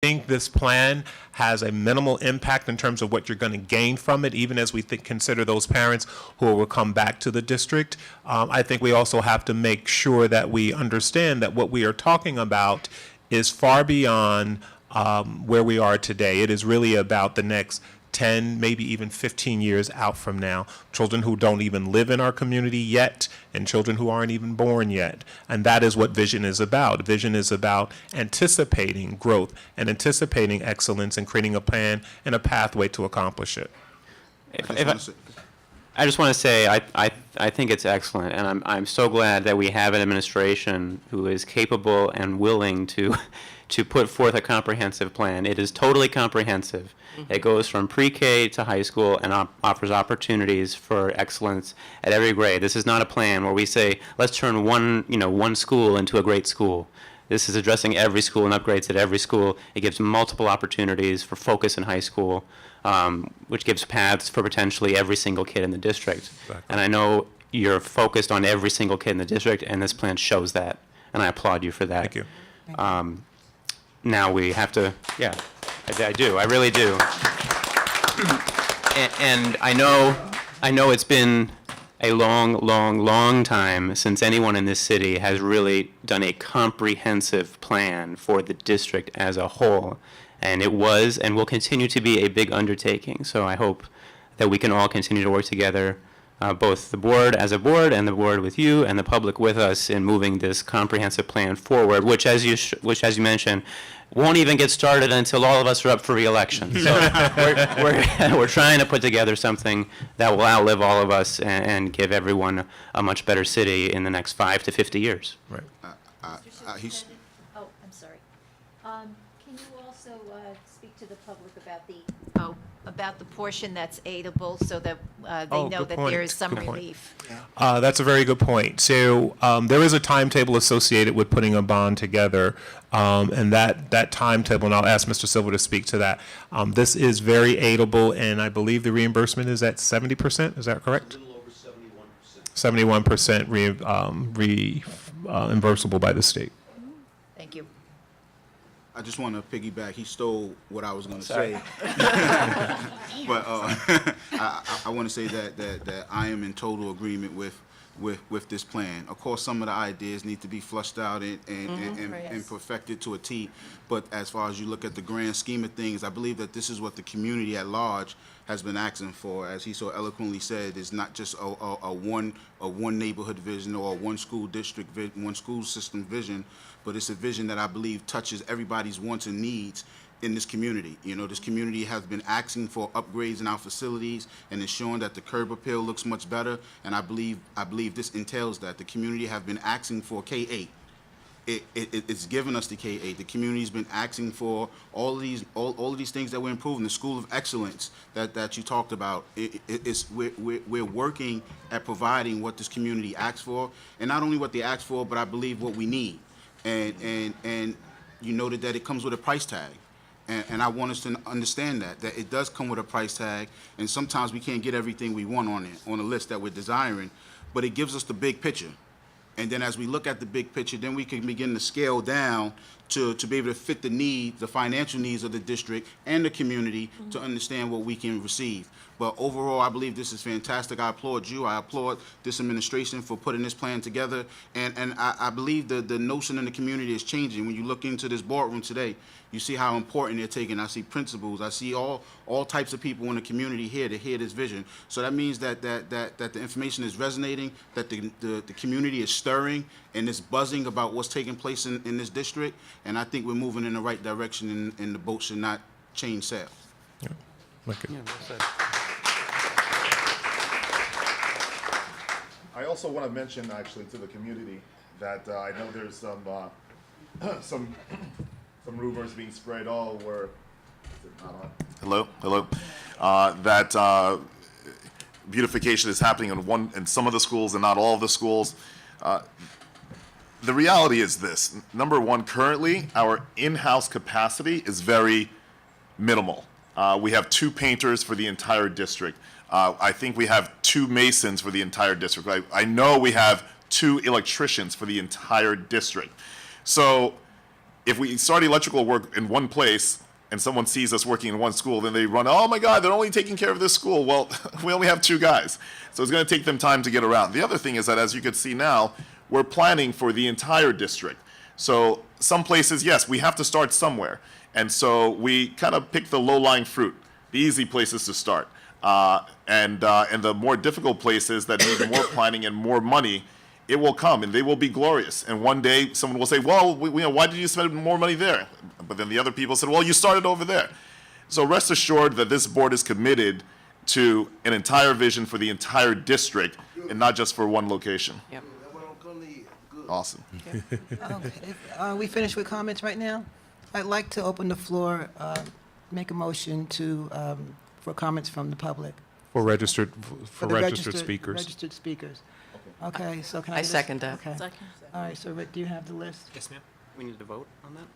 think this plan has a minimal impact in terms of what you're going to gain from it, even as we consider those parents who will come back to the district. I think we also have to make sure that we understand that what we are talking about is far beyond where we are today. It is really about the next 10, maybe even 15 years out from now. Children who don't even live in our community yet, and children who aren't even born yet. And that is what vision is about. Vision is about anticipating growth and anticipating excellence and creating a plan and a pathway to accomplish it. I just want to say I think it's excellent, and I'm so glad that we have an administration who is capable and willing to put forth a comprehensive plan. It is totally comprehensive. It goes from pre-K to high school and offers opportunities for excellence at every grade. This is not a plan where we say, let's turn one school into a great school. This is addressing every school and upgrades at every school. It gives multiple opportunities for focus in high school, which gives paths for potentially every single kid in the district. Exactly. And I know you're focused on every single kid in the district, and this plan shows that. And I applaud you for that. Thank you. Now we have to, yeah, I do, I really do. And I know it's been a long time since anyone in this city has really done a comprehensive plan for the district as a whole. And it was and will continue to be a big undertaking. So I hope that we can all continue to work together, both the board as a board and the board with you and the public with us in moving this comprehensive plan forward, which as you mentioned, won't even get started until all of us are up for re-election. So we're trying to put together something that will outlive all of us and give everyone a much better city in the next 5 to 50 years. Right. He's- Oh, I'm sorry. Can you also speak to the public about the portion that's aidable so that they know good that point. there is some Good point. relief? That's a very good point. So there is a timetable associated with putting a bond together, and that timetable, and I'll ask Mr. Silver to speak to that. This is very aidable, and I believe the reimbursement is at 70%. Is that correct? A little over 71%. 71% reimbursable by the state. Thank you. I just want to piggyback. He stole what I was going to Sorry. say. But I want to say that I am in total agreement with this plan. Of course, some of the ideas need to be flushed out and perfected to a T. But as far as you look at the grand scheme of things, I believe that this is what the community at large has been asking for. As he so eloquently said, it's not just a one neighborhood vision or a one school district, one school system vision, but it's a vision that I believe touches everybody's wants and needs in this community. You know, this community has been asking for upgrades in our facilities and ensuring that the curb appeal looks much better, and I believe this entails that. The community have been asking for K-8. It's given us the K-8. The community's been asking for all of these things that we're improving. The School of Excellence that you talked about. We're working at providing what this community asks for, and not only what they ask for, but I believe what we need. And you noted that it comes with a price tag. And I want us to understand that it does come with a price tag, and sometimes we can't get everything we want on a list that we're desiring, but it gives us the big picture. And then as we look at the big picture, then we can begin to scale down to be able to fit the needs, the financial needs of the district and the community to understand what we can receive. But overall, I believe this is fantastic. I applaud you. I applaud this administration for putting this plan together. And I believe the notion in the community is changing. When you look into this boardroom today, you see how important they're taking. I see principals. I see all types of people in the community here to hear this vision. So that means that the information is resonating, that the community is stirring, and it's buzzing about what's taking place in this district. And I think we're moving in the right direction, and the boat should not change sail. Yeah. Thank you. Yeah, well said. I also want to mention, actually, to the community that I know there's some rumors being spread all where. Is it not on? Hello. That beautification is happening in some of the schools and not all of the schools. The reality is this: number one, currently our in-house capacity is very minimal. We have 2 painters for the entire district. I think we have 2 masons for the entire district. I know we have 2 electricians for the entire district. So if we start electrical work in one place and someone sees us working in one school, then they run, oh my God, they're only taking care of this school. Well, we only have 2 guys. So it's going to take them time to get around. The other thing is that, as you can see now, we're planning for the entire district. So some places, yes, we have to start somewhere. And so we kind of pick the low-lying fruit, the easy places to start. And the more difficult places that need more planning and more money, it will come and they will be glorious. And one day someone will say, well, why did you spend more money there? But then the other people said, well, you started over there. So rest assured that this board is committed to an entire vision for the entire district and not just for one location. Yep. Awesome. We finished with comments right now? I'd like to open the floor, make a motion to, for comments from the public. For registered, For the speakers. Registered speakers. Okay, so can I? I just- second that. Okay. All right, so Rick, do you have the list? Yes, ma'am. We need to vote on that?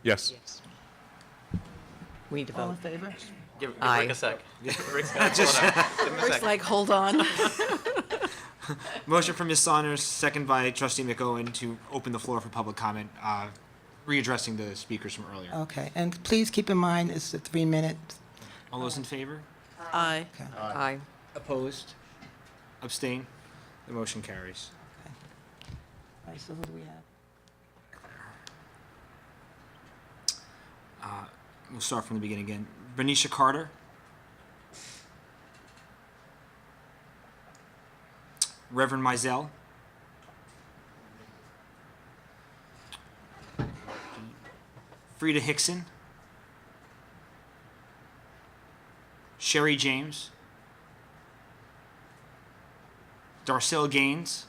Yes. We need to All in vote. favor? Give Aye. Rick a sec. Rick's got to hold on. Give him a Rick's sec. like, hold on. Motion from Ms. Saunders, second by Trustee McOwen to open the floor for public comment, readdressing the speakers from earlier. Okay, and please keep in mind, it's a 3-minute. All those in favor? Aye. Okay. Aye. Opposed? Abstain? The motion carries. All right, so who do we have? We'll start from the beginning again. Benicia Carter. Reverend Mizell. Frida Hickson. Sherry James. Darcel Gaines.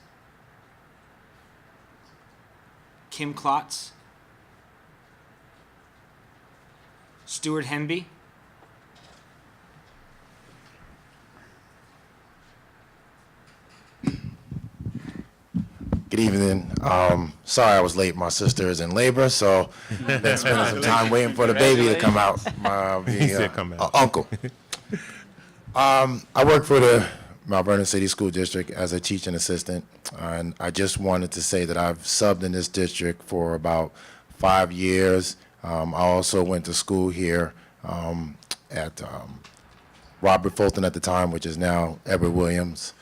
Kim Klotz. Stuart Hemby. Good evening. Sorry I was late. My sister is in labor, so been spending some time waiting for the baby to come out. He did come out. Uncle. I work for the Mount Vernon City School District as a teaching assistant, and I just wanted to say that I've subbed in this district for about 5 years. I also went to school here at Robert Fulton at the time, which is now Edward Williams.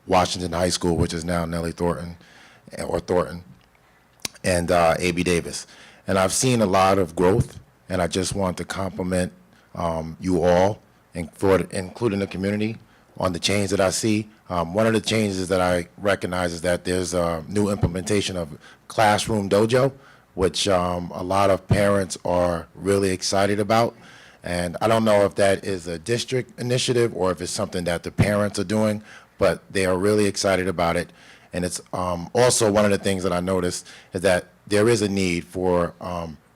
Washington High School, which is now Nellie Thornton, or Thornton, and A.B. Davis. And I've seen a lot of growth, and I just want to compliment you all, and including the community, on the change that I see. One of the changes that I recognize is that there's a new implementation of Classroom Dojo, which a lot of parents are really excited about. And I don't know if that is a district initiative or if it's something that the parents are doing, but they are really excited about it. And it's also one of the things that I noticed is that there is a need for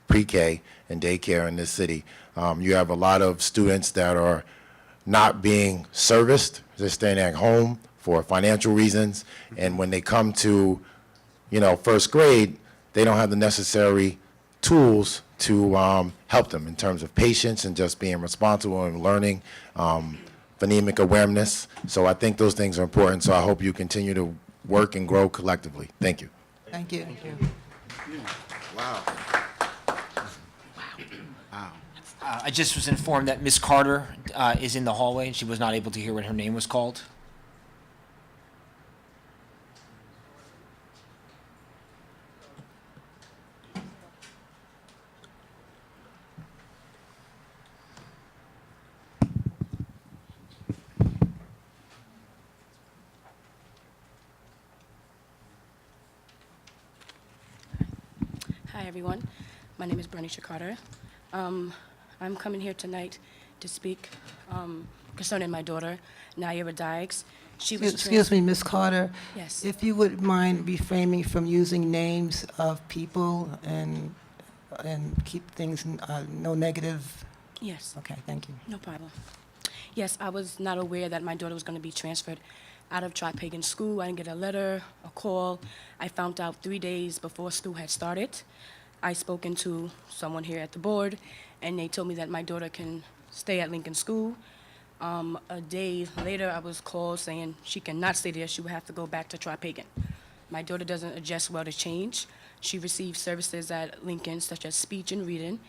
pre-K and daycare in this city. You have a lot of students that are not being serviced. They're staying at home for financial reasons. And when they come to, first grade, they don't have the necessary tools to help them in terms of patience and just being responsible and learning. Phonemic awareness. So I think those things are important. So I hope you continue to work and grow collectively. Thank you. Thank you. Wow. Wow. I just was informed that Ms. Carter is in the hallway and she was not able to hear when her name was called. Hi, everyone. My name is Bernicia Carter. I'm coming here tonight to speak concerning my daughter, Naira Dykes. She was Excuse me, Ms. Carter. Yes. If you would mind refraining from using names of people and keep things, no negative. Yes, Okay, thank you. no problem. Yes, I was not aware that my daughter was going to be transferred out of Tri-Pagan School. I didn't get a letter, a call. I found out 3 days before school had started. I spoken to someone here at the board, and they told me that my daughter can stay at Lincoln School. A day later, I was called saying she cannot stay there. She would have to go back to Tri-Pagan. My daughter doesn't adjust well to change. She receives services at Lincoln, such as speech and reading.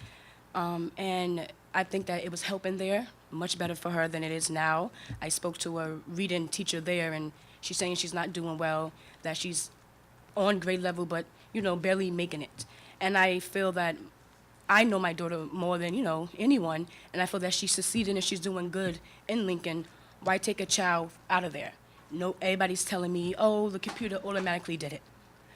And I think that it was helping there, much better for her than it is now. I spoke to a reading teacher there, and she's saying she's not doing well, that she's on grade level, but, barely making it. And I feel that I know my daughter more than, anyone, and I feel that she's succeeding and she's doing good in Lincoln. Why take a child out of there? No, everybody's telling me, oh, the computer automatically did it.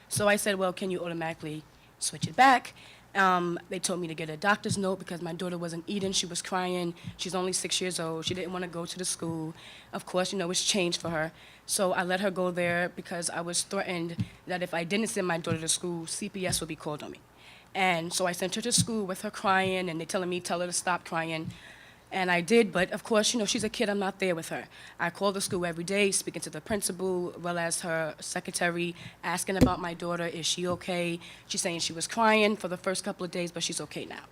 So I said, well, can you automatically switch it back? They told me to get a doctor's note because my daughter wasn't eating. She was crying. She's only 6 years old. She didn't want to go to the school. Of course, it's changed for her. So I let her go there because I was threatened that if I didn't send my daughter to school, CPS would be called on me. And so I sent her to school with her crying, and they're telling me, tell her to stop crying. And I did, but of course, she's a kid, I'm not there with her. I call the school every day, speaking to the principal, well as her secretary, asking about my daughter, is she okay? She's saying she was crying for the first couple of days, but she's okay now.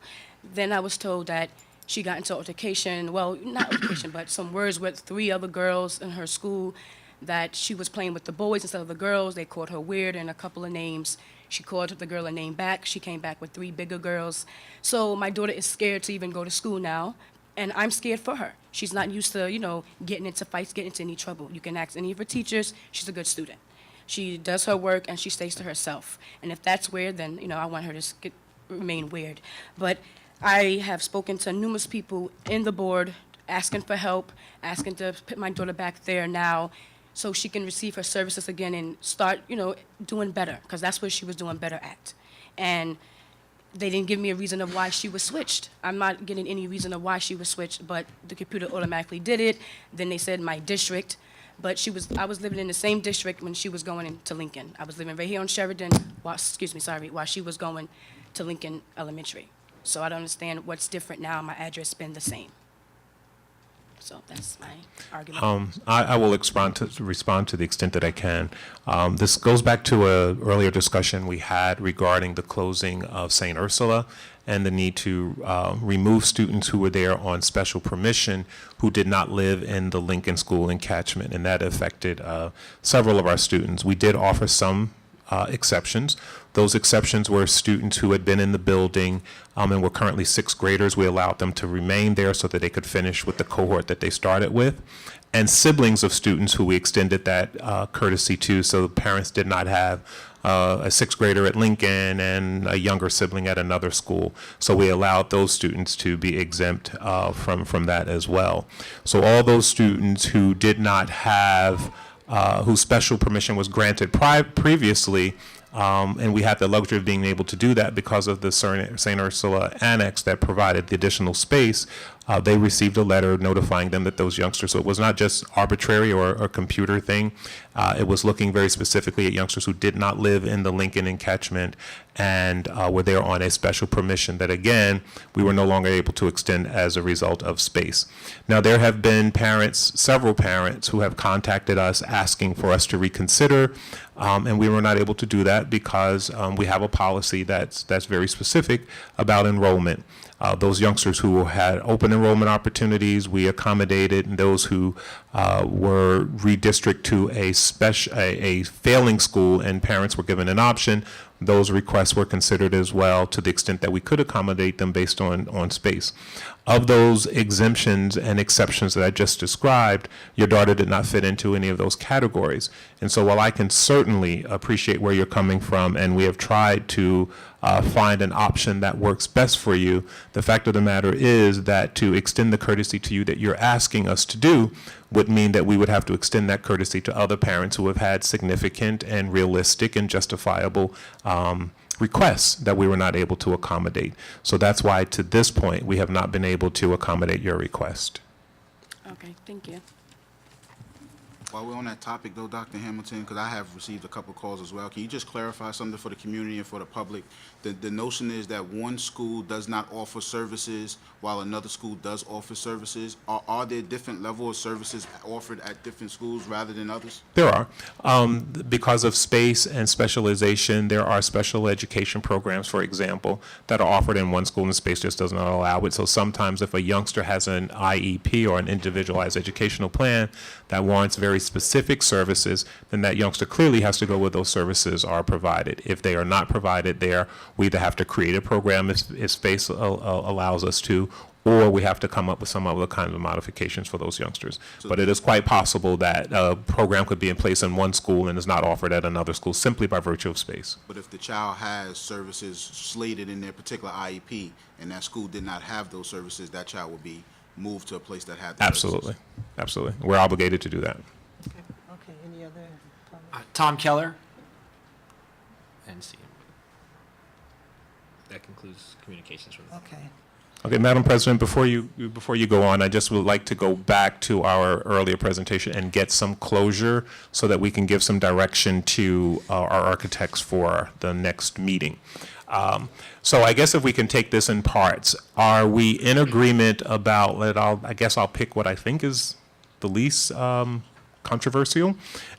Then I was told that she got into altercation, well, not altercation, but some words with 3 other girls in her school, that she was playing with the boys instead of the girls. They called her weird and a couple of names. She called the girl a name back. She came back with 3 bigger girls. So my daughter is scared to even go to school now. And I'm scared for her. She's not used to, getting into fights, getting into any trouble. You can ask any of her teachers. She's a good student. She does her work, and she stays to herself. And if that's weird, then, I want her to remain weird. But I have spoken to numerous people in the board, asking for help, asking to put my daughter back there now so she can receive her services again and start, doing better, because that's what she was doing better at. And they didn't give me a reason of why she was switched. I'm not getting any reason of why she was switched, but the computer automatically did it. Then they said my district, but I was living in the same district when she was going into Lincoln. I was living right here on Sheridan, while she was going to Lincoln Elementary. So I don't understand what's different now. My address been the same. So that's my argument. I will respond to the extent that I can. This goes back to an earlier discussion we had regarding the closing of St. Ursula and the need to remove students who were there on special permission who did not live in the Lincoln School in catchment, and that affected several of our students. We did offer some exceptions. Those exceptions were students who had been in the building and were currently 6th graders. We allowed them to remain there so that they could finish with the cohort that they started with. And siblings of students who we extended that courtesy to, so the parents did not have a 6th grader at Lincoln and a younger sibling at another school. So we allowed those students to be exempt from that as well. So all those students who did not have, whose special permission was granted previously, and we had the luxury of being able to do that because of the St. Ursula Annex that provided the additional space. They received a letter notifying them that those youngsters, so it was not just arbitrary or a computer thing. It was looking very specifically at youngsters who did not live in the Lincoln encatchment and were there on a special permission that, again, we were no longer able to extend as a result of space. Now, there have been several parents who have contacted us asking for us to reconsider, and we were not able to do that because we have a policy that's very specific about enrollment. Those youngsters who had open enrollment opportunities, we accommodated, and those who were redistricted to a failing school and parents were given an option, those requests were considered as well to the extent that we could accommodate them based on space. Of those exemptions and exceptions that I just described, your daughter did not fit into any of those categories. And so while I can certainly appreciate where you're coming from, and we have tried to find an option that works best for you, the fact of the matter is that to extend the courtesy to you that you're asking us to do would mean that we would have to extend that courtesy to other parents who have had significant and realistic and justifiable requests that we were not able to accommodate. So that's why, to this point, we have not been able to accommodate your request. Okay, thank you. While we're on that topic, though, Dr. Hamilton, because I have received a couple calls as well, can you just clarify something for the community and for the public? The notion is that one school does not offer services while another school does offer services. Are there different levels of services offered at different schools rather than others? There are. Because of space and specialization, there are special education programs, for example, that are offered in one school and space just does not allow it. So sometimes if a youngster has an IEP or an individualized educational plan that warrants very very specific services, then that youngster clearly has to go where those services are provided. If they are not provided there, we either have to create a program if space allows us to, or we have to come up with some other kinds of modifications for those youngsters. But it is quite possible that a program could be in place in one school and is not offered at another school simply by virtue of space. But if the child has services slated in their particular IEP, and that school did not have those services, that child would be moved to a place that had the Absolutely, services. absolutely. We're obligated to do that. Okay, any other comments? Tom Keller. And see. That concludes communications from the. Okay. Okay, Madam President, before you go on, I just would like to go back to our earlier presentation and get some closure so that we can give some direction to our architects for the next meeting. So I guess if we can take this in parts, are we in agreement about, I guess I'll pick what I think is the least controversial,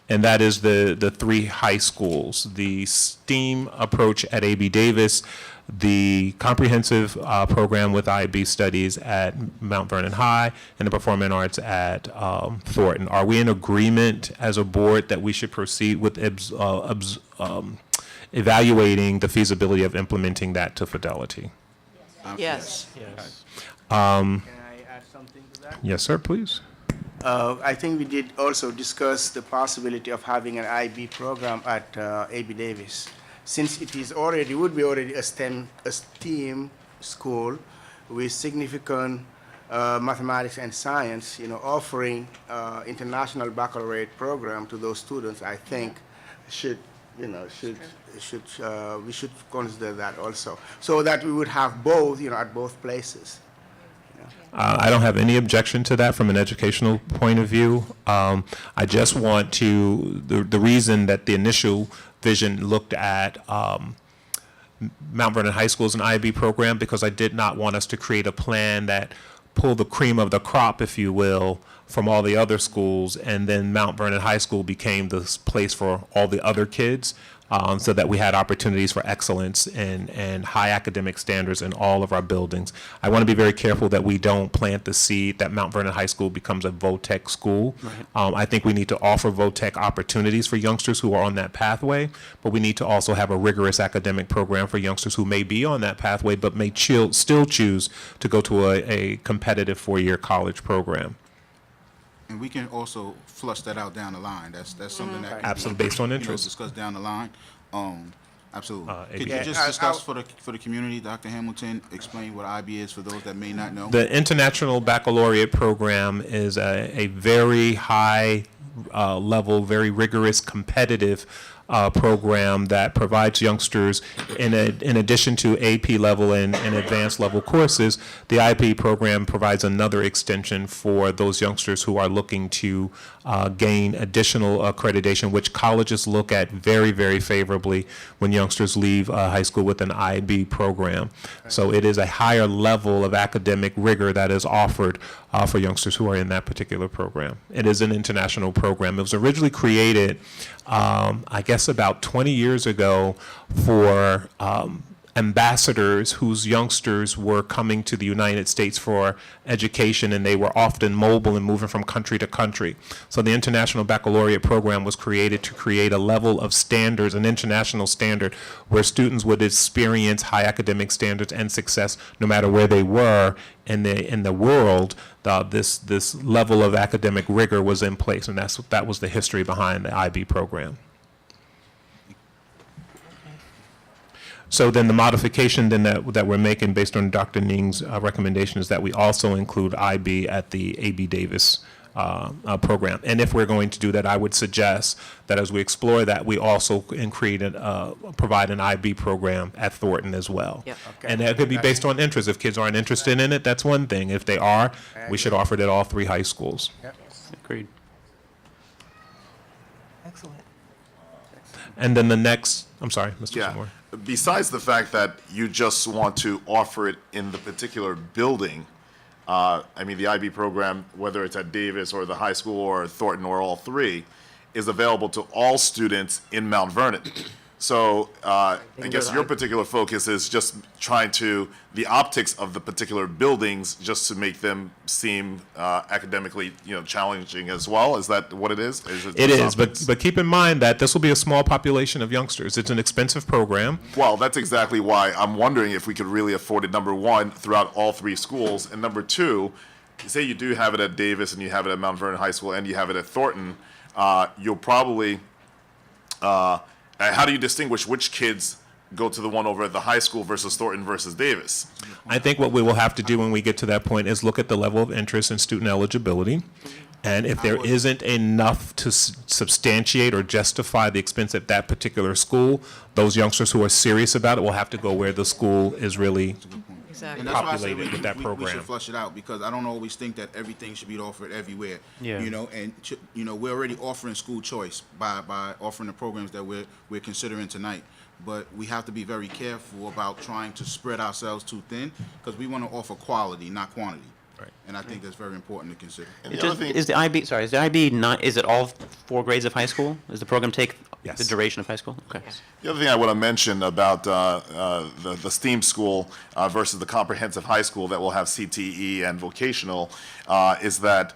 and that is the three high schools, the STEAM approach at A.B. Davis, the comprehensive program with IB studies at Mount Vernon High, and the performing arts at Thornton. Are we in agreement as a board that we should proceed with evaluating the feasibility of implementing that to Fidelity? Yes. Can I add something to that? Yes, sir, please. I think we did also discuss the possibility of having an IB program at A.B. Davis. Since it would be already a STEAM school with significant mathematics and science, offering international baccalaureate program to those students, I think we should consider that also, so that we would have both, at both places. I don't have any objection to that from an educational point of view. I just want to, the reason that the initial vision looked at Mount Vernon High School as an IB program, because I did not want us to create a plan that pulled the cream of the crop, if you will, from all the other schools, and then Mount Vernon High School became the place for all the other kids. So that we had opportunities for excellence and high academic standards in all of our buildings. I want to be very careful that we don't plant the seed that Mount Vernon High School becomes a VOTEC school. Right. I think we need to offer VOTEC opportunities for youngsters who are on that pathway, but we need to also have a rigorous academic program for youngsters who may be on that pathway but may still choose to go to a competitive four-year college program. And we can also flush that out down the line. That's something that can Absolutely, based on be, interest. discussed down the line. Absolutely. Could you ABA. just discuss for the community, Dr. Hamilton, explain what IB is for those that may not know? The International Baccalaureate Program is a very high level, very rigorous, competitive program that provides youngsters, in addition to AP level and advanced level courses, the IB program provides another extension for those youngsters who are looking to gain additional accreditation, which colleges look at very, very favorably when youngsters leave high school with an IB program. So it is a higher level of academic rigor that is offered for youngsters who are in that particular program. It is an international program. It was originally created, I guess, about 20 years ago for ambassadors whose youngsters were coming to the United States for education, and they were often mobile and moving from country to country. So the International Baccalaureate Program was created to create a level of standards, an international standard, where students would experience high academic standards and success no matter where they were in the world. This level of academic rigor was in place, and that was the history behind the IB program. So then the modification then that we're making based on Dr. Ning's recommendation is that we also include IB at the A.B. Davis program. And if we're going to do that, I would suggest that as we explore that, we also provide an IB program at Thornton as well. Yep. Okay. And that could be based on interest. If kids aren't interested in it, that's one thing. If they are, we should offer it at all three high schools. Agreed. Excellent. And then the next, I'm sorry, Mr. Yeah. Seymour. Besides the fact that you just want to offer it in the particular building, I mean, the IB program, whether it's at Davis or the high school or Thornton or all three, is available to all students in Mount Vernon. So I guess your particular focus is just trying to, the optics of the particular buildings, just to make them seem academically, challenging as well. Is that what it is? It is, but keep in mind that this will be a small population of youngsters. It's an expensive program. Well, that's exactly why I'm wondering if we could really afford it, number one, throughout all three schools, and number two, say you do have it at Davis and you have it at Mount Vernon High School and you have it at Thornton, you'll probably, how do you distinguish which kids go to the one over at the high school versus Thornton versus Davis? I think what we will have to do when we get to that point is look at the level of interest and student eligibility. And if there isn't enough to substantiate or justify the expense at that particular school, those youngsters who are serious about it will have to go where the school is really Exactly. And that's why I say populated with that we program. should flush it out, because I don't always think that everything should be offered everywhere. Yeah. We're already offering school choice by offering the programs that we're considering tonight. But we have to be very careful about trying to spread ourselves too thin, because we want to offer quality, not quantity. Right. And I think that's very important to consider. And the other thing, Is the IB not, is it all 4 grades of high school? Does the program take Yes. the duration of high school? Okay. the other thing I want to mention about the STEAM school versus the comprehensive high school that will have CTE and vocational is that,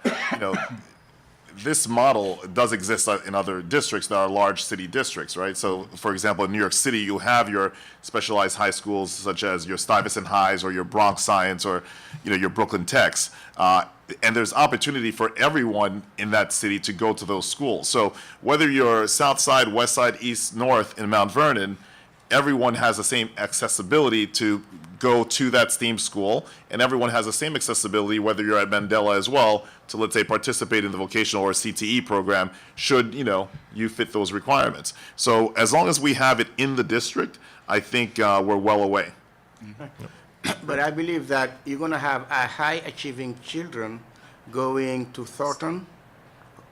this model does exist in other districts that are large city districts, right? So, for example, in New York City, you have your specialized high schools such as your Stuyvesant Highs or your Bronx Science or, your Brooklyn Techs. And there's opportunity for everyone in that city to go to those schools. So whether you're South Side, West Side, East, North in Mount Vernon, everyone has the same accessibility to go to that STEAM school, and everyone has the same accessibility, whether you're at Mandela as well, to, let's say, participate in the vocational or CTE program, should, you fit those requirements. So as long as we have it in the district, I think we're well away. But I believe that you're going to have a high-achieving children going to Thornton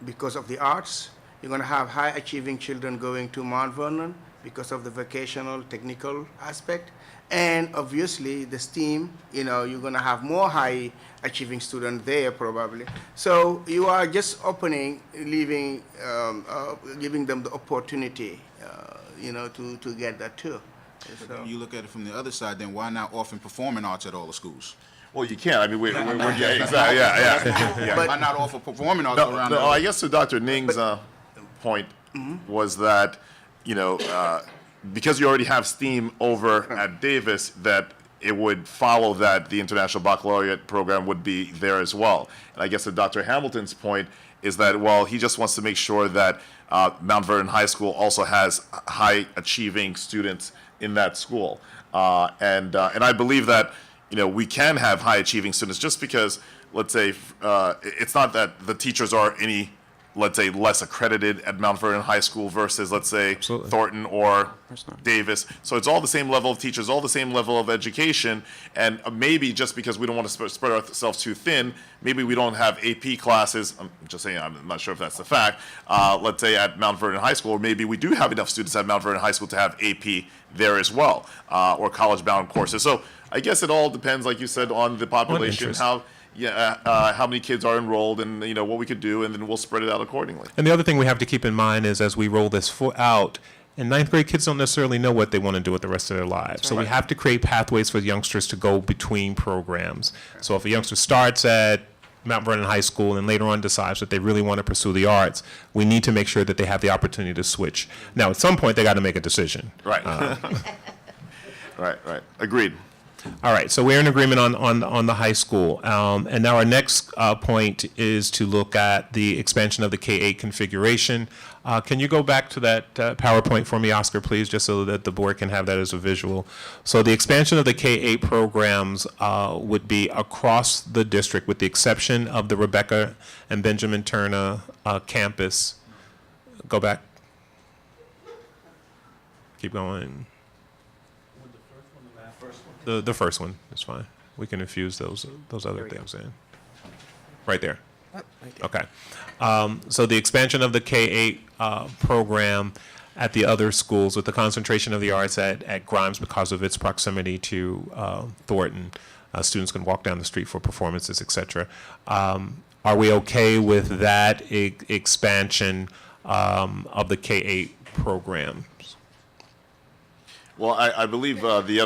because of the arts. You're going to have high-achieving children going to Mount Vernon because of the vocational, technical aspect. And obviously, the STEAM, you're going to have more high-achieving students there probably. So you are just opening, giving them the opportunity, to get that too. But then you look at it from the other side, then why not offering performing arts at all the schools? Well, you can't. I mean, we're yeah, exactly, yeah. Why not offer performing arts around No, the I guess to Dr. Ning's point was that, because you already have STEAM over at Davis, that it would follow that the International Baccalaureate program would be there as well. And I guess to Dr. Hamilton's point is that, well, he just wants to make sure that Mount Vernon High School also has high-achieving students in that school. And I believe that, we can have high-achieving students just because, let's say, it's not that the teachers are any, let's say, less accredited at Mount Vernon High School versus, let's say, Absolutely. Thornton or Davis. So it's all the same level of teachers, all the same level of education, and maybe just because we don't want to spread ourselves too thin, maybe we don't have AP classes, I'm just saying, I'm not sure if that's the fact, let's say at Mount Vernon High School, or maybe we do have enough students at Mount Vernon High School to have AP there as well, or college-bound courses. So I guess it all depends, like you said, on the population, interest. how many kids are enrolled, and what we could do, and then we'll spread it out accordingly. And the other thing we have to keep in mind is as we roll this out, in ninth grade, kids don't necessarily know what they want to do with the rest of their lives. So we have to create pathways for youngsters to go between programs. So if a youngster starts at Mount Vernon High School and later on decides that they really want to pursue the arts, we need to make sure that they have the opportunity to switch. Now, at some point, they got to make a decision. Right. Right. Agreed. All right, so we're in agreement on the high school. And now our next point is to look at the expansion of the K-8 configuration. Can you go back to that PowerPoint for me, Oscar, please, just so that the board can have that as a visual? So the expansion of the K-8 programs would be across the district with the exception of the Rebecca and Benjamin Turner campus. Go back. Keep going. The first one is fine. We can infuse those other things in. Right there. Okay. So the expansion of the K-8 program at the other schools with the concentration of the arts at Grimes because of its proximity to Thornton. Students can walk down the street for performances, et cetera. Are we okay with that expansion of the K-8 programs? Well, I believe the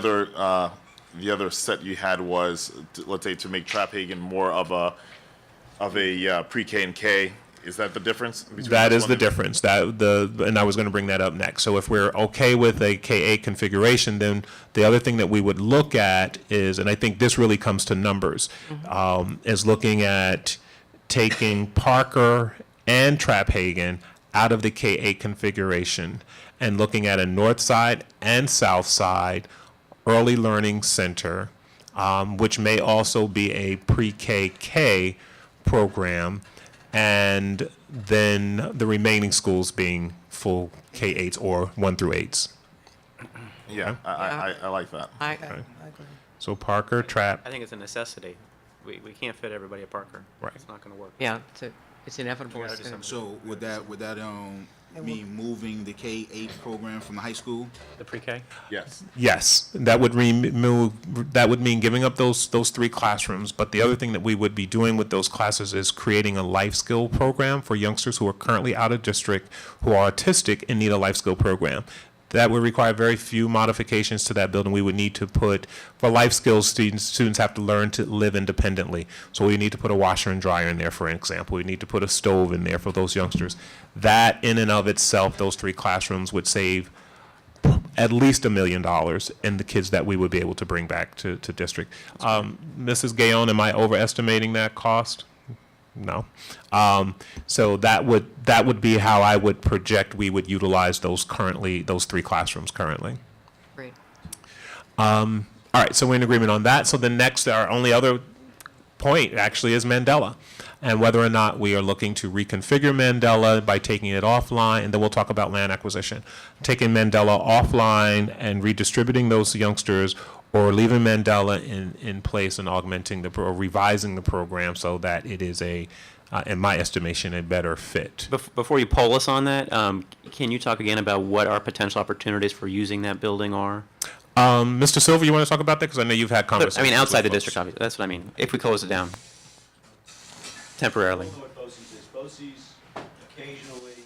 other set you had was, let's say, to make Traphagen more of a pre-K and K. Is that the difference? between That this is one the and- difference. And I was going to bring that up next. So if we're okay with a K-8 configuration, then the other thing that we would look at is, and I think this really comes to numbers, is looking at taking Parker and Traphagen out of the K-8 configuration and looking at a north side and south side early learning center, which may also be a pre-K-K program, and then the remaining schools being full K-8s or 1 through 8s. Yeah, I like that. I, So Parker, Trap, I think it's a necessity. We can't fit everybody at Parker. Right. It's not going to work. yeah, it's inevitable. We gotta do something. So would that mean moving the K-8 program from the high school? The pre-K? Yes. yes, that would mean giving up those 3 classrooms. But the other thing that we would be doing with those classes is creating a life skill program for youngsters who are currently out of district, who are autistic and need a life skill program. That would require very few modifications to that building. We would need to put, for life skills, students have to learn to live independently. So we need to put a washer and dryer in there, for example. We need to put a stove in there for those youngsters. That, in and of itself, those 3 classrooms would save at least $1 million in the kids that we would be able to bring back to district. Mrs. Gayon, am I overestimating that cost? No. So that would be how I would project we would utilize those 3 classrooms currently. Great. All right, so we're in agreement on that. So the next, our only other point actually is Mandela, and whether or not we are looking to reconfigure Mandela by taking it offline, and then we'll talk about land acquisition. Taking Mandela offline and redistributing those youngsters, or leaving Mandela in place and augmenting or revising the program so that it is in my estimation, a better fit. Before you poll us on that, can you talk again about what our potential opportunities for using that building are? Mr. Silver, you want to talk about that? Because I know you've had conversations. I mean, outside the with folks. district, obviously. That's what I mean. If we close it down temporarily. I don't know what BOCES is. BOCES occasionally,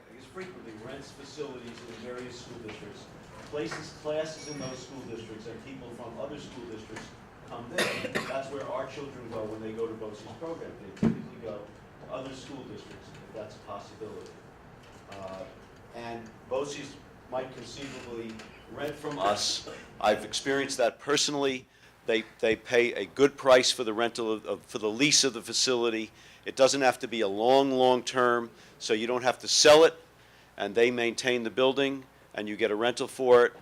I guess frequently, rents facilities in the various school districts, places classes in those school districts, and people from other school districts come there. That's where our children go when they go to BOCES program. They typically go to other school districts, if that's a possibility. And BOCES might conceivably rent from us. I've experienced that personally. They pay a good price for the rental for the lease of the facility. It doesn't have to be a long term, so you don't have to sell it, and they maintain the building, and you get a rental for it,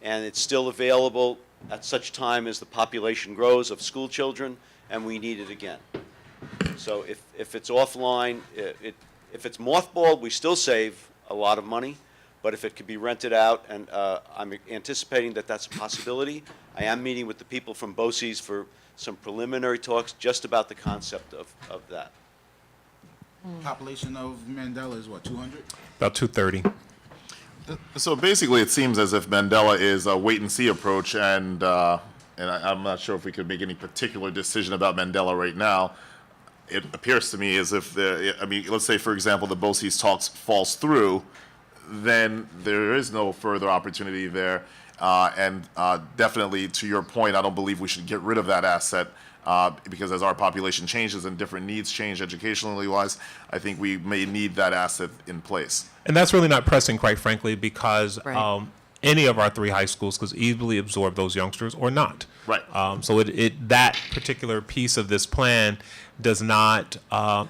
and it's still available at such time as the population grows of school children, and we need it again. So if it's offline, if it's mothballed, we still save a lot of money. But if it could be rented out, and I'm anticipating that that's a possibility, I am meeting with the people from BOCES for some preliminary talks just about the concept of that. Population of Mandela is what, 200? About 230. So basically, it seems as if Mandela is a wait-and-see approach, and I'm not sure if we could make any particular decision about Mandela right now. It appears to me as if, let's say, for example, the BOCES talks falls through, then there is no further opportunity there. And definitely, to your point, I don't believe we should get rid of that asset because as our population changes and different needs change educationally wise, I think we may need that asset in place. And that's really not pressing, quite frankly, because Right. any of our 3 high schools could easily absorb those youngsters or not. Right. So that particular piece of this plan does not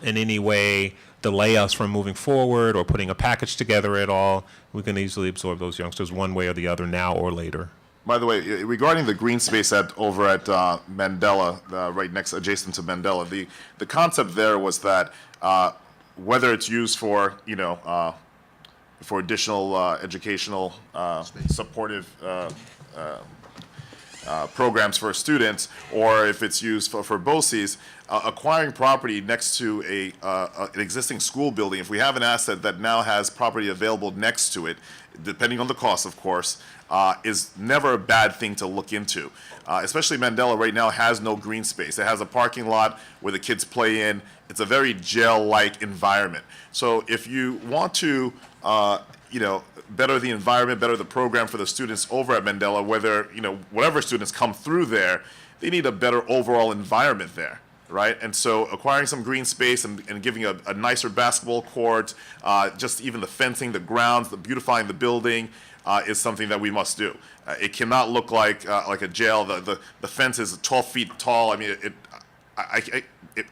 in any way delay us from moving forward or putting a package together at all. We can easily absorb those youngsters one way or the other, now or later. By the way, regarding the green space over at Mandela, right next, adjacent to Mandela, the concept there was that whether it's used for, for additional educational supportive programs for students, or if it's used for BOCES, acquiring property next to an existing school building, if we have an asset that now has property available next to it, depending on the cost, of course, is never a bad thing to look into. Especially Mandela right now has no green space. It has a parking lot where the kids play in. It's a very jail-like environment. So if you want to better the environment, better the program for the students over at Mandela, whether, whatever students come through there, they need a better overall environment there, right? And so acquiring some green space and giving a nicer basketball court, just even the fencing, the grounds, the beautifying the building, is something that we must do. It cannot look like a jail. The fence is 12 feet tall. I mean,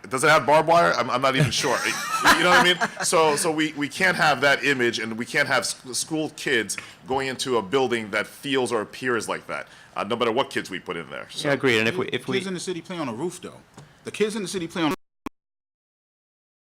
does it have barbed wire? I'm not even sure. You know what I mean? So we can't have that image, and we can't have school kids going into a building that feels or appears like that, no matter what kids we put in there. So. Yeah, agreed. And if we Kids in the city play on a roof, though. The kids in the city play on